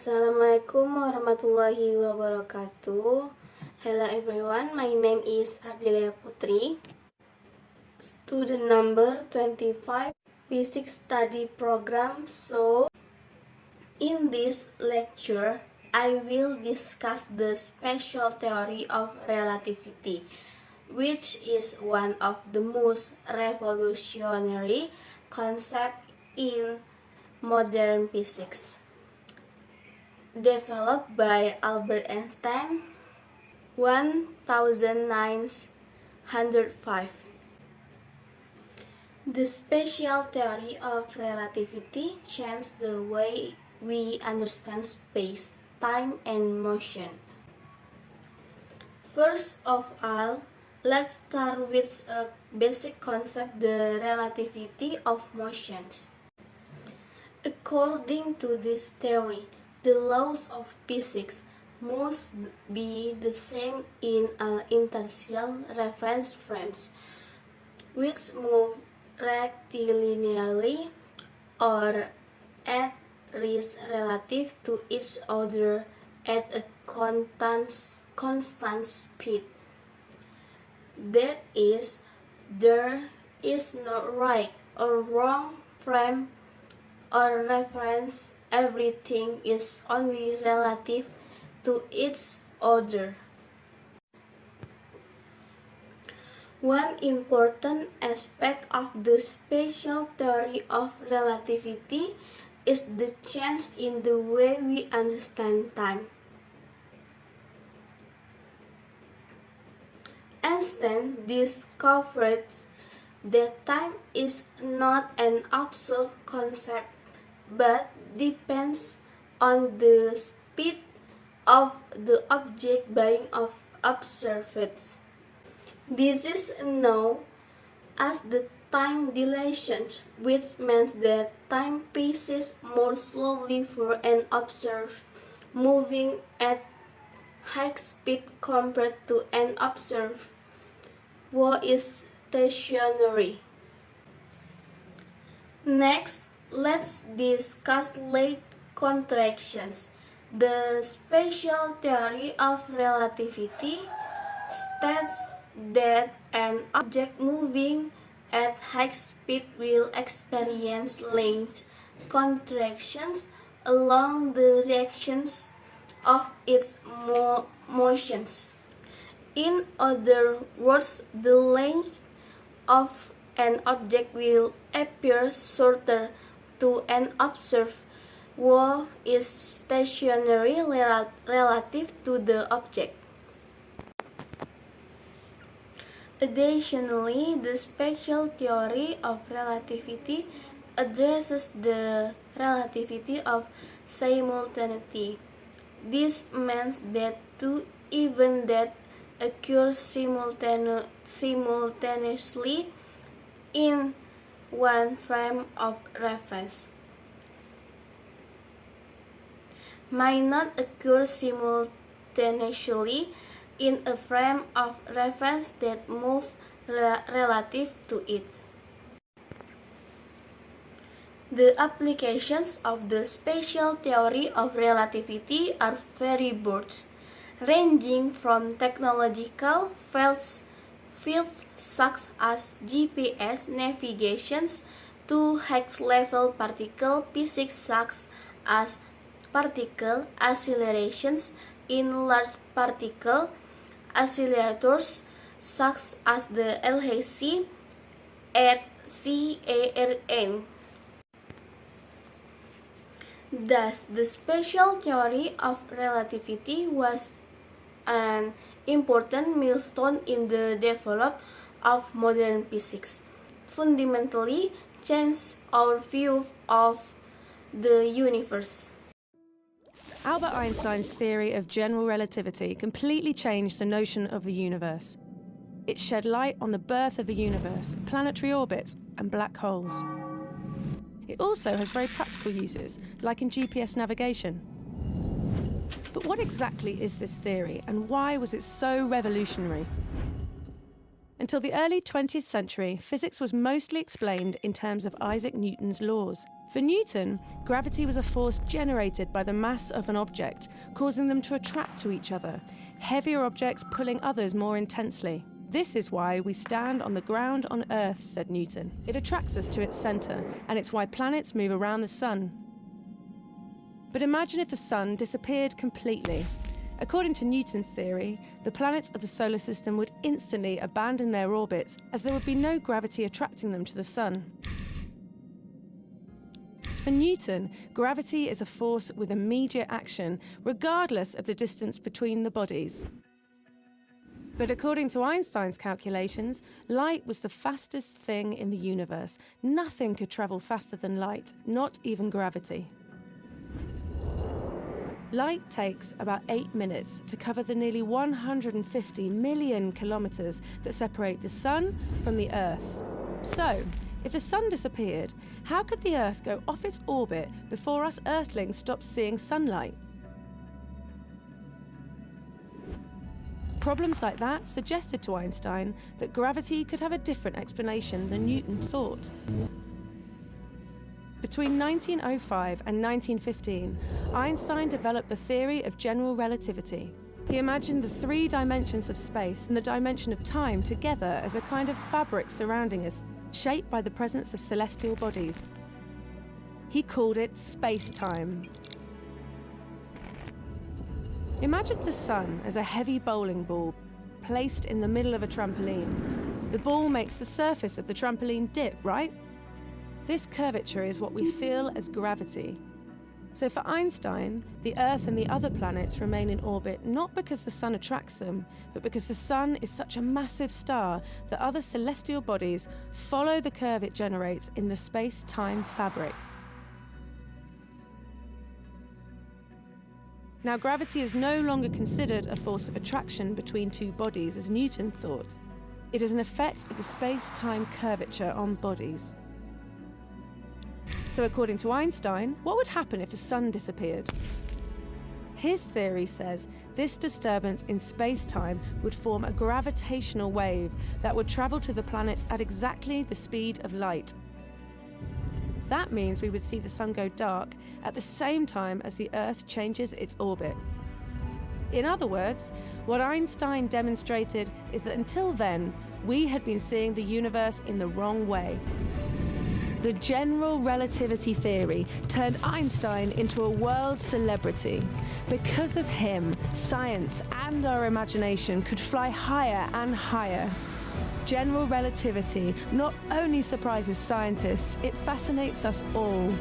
Assalamualaikum warahmatullahi wabarakatuh. Hello everyone, my name is Ardelia PUTRI, student number 25, Physics Study Program. So, in this lecture, I will discuss the special theory of relativity, which is one of the most revolutionary concepts in modern physics. Developed by Albert Einstein 1905. The special theory of relativity changed the way we understand space, time, and motion. First of all, let's start with a basic concept, the relativity of motions. According to this theory, the laws of physics must be the same in inertial reference frames, which move rectilinearly or at rest relative to each other at a constant speed. That is, there is no right or wrong frame or reference. Everything is only relative to each other. One important aspect of the special theory of relativity is the change in the way we understand time. Einstein discovered that time is not an absolute concept, but depends on the speed of the object being observed. This is known as the time dilation, which means that time passes more slowly for an observer moving at high speed compared to an observer who is stationary. Next, let's discuss late contractions. The special theory of relativity states that an object moving at high speed will experience length contractions along the directions of its motions. In other words, the length of an object will appear shorter to an observer who is stationary relative to the object. Additionally, the special theory of relativity addresses the relativity of simultaneity. This means that two events that occur simultaneously in one frame of reference might not occur simultaneously in a frame of reference that moves relative to it. The applications of the special theory of relativity are very broad, ranging from technological fields such as GPS navigation to high-level particle physics such as particle accelerations in large particle accelerators such as the LHC at CERN. Thus, the special theory of relativity was an important milestone in the development of modern physics, fundamentally changed our view of the universe. Albert Einstein's theory of general relativity completely changed the notion of the universe. It shed light on the birth of the universe, planetary orbits, and black holes. It also has very practical uses, like in GPS navigation. But what exactly is this theory, and why was it so revolutionary? Until the early 20th century, physics was mostly explained in terms of Isaac Newton's laws. For Newton, gravity was a force generated by the mass of an object, causing them to attract to each other, heavier objects pulling others more intensely. This is why we stand on the ground on Earth, said Newton. It attracts us to its centre, and it's why planets move around the sun. But imagine if the sun disappeared completely. According to Newton's theory, the planets of the solar system would instantly abandon their orbits, as there would be no gravity attracting them to the sun. For Newton, gravity is a force with immediate action, regardless of the distance between the bodies. But according to Einstein's calculations, light was the fastest thing in the universe. Nothing could travel faster than light, not even gravity. Light takes about 8 minutes to cover the nearly 150 million kilometers that separate the Sun from the Earth. So, if the Sun disappeared, how could the Earth go off its orbit before us Earthlings stopped seeing sunlight? Problems like that suggested to Einstein that gravity could have a different explanation than Newton thought. Between 1905 and 1915, Einstein developed the theory of general relativity. He imagined the 3 dimensions of space and the dimension of time together as a kind of fabric surrounding us, shaped by the presence of celestial bodies. He called it space-time. Imagine the sun as a heavy bowling ball placed in the middle of a trampoline. The ball makes the surface of the trampoline dip, right? This curvature is what we feel as gravity. So for Einstein, the Earth and the other planets remain in orbit not because the sun attracts them, but because the sun is such a massive star that other celestial bodies follow the curve it generates in the space-time fabric. Now, gravity is no longer considered a force of attraction between 2 bodies, as Newton thought. It is an effect of the space-time curvature on bodies. So according to Einstein, what would happen if the sun disappeared? His theory says this disturbance in space-time would form a gravitational wave that would travel to the planets at exactly the speed of light. That means we would see the sun go dark at the same time as the Earth changes its orbit. In other words, what Einstein demonstrated is that until then, we had been seeing the universe in the wrong way. The general relativity theory turned Einstein into a world celebrity. Because of him, science and our imagination could fly higher and higher. General relativity not only surprises scientists, it fascinates us all.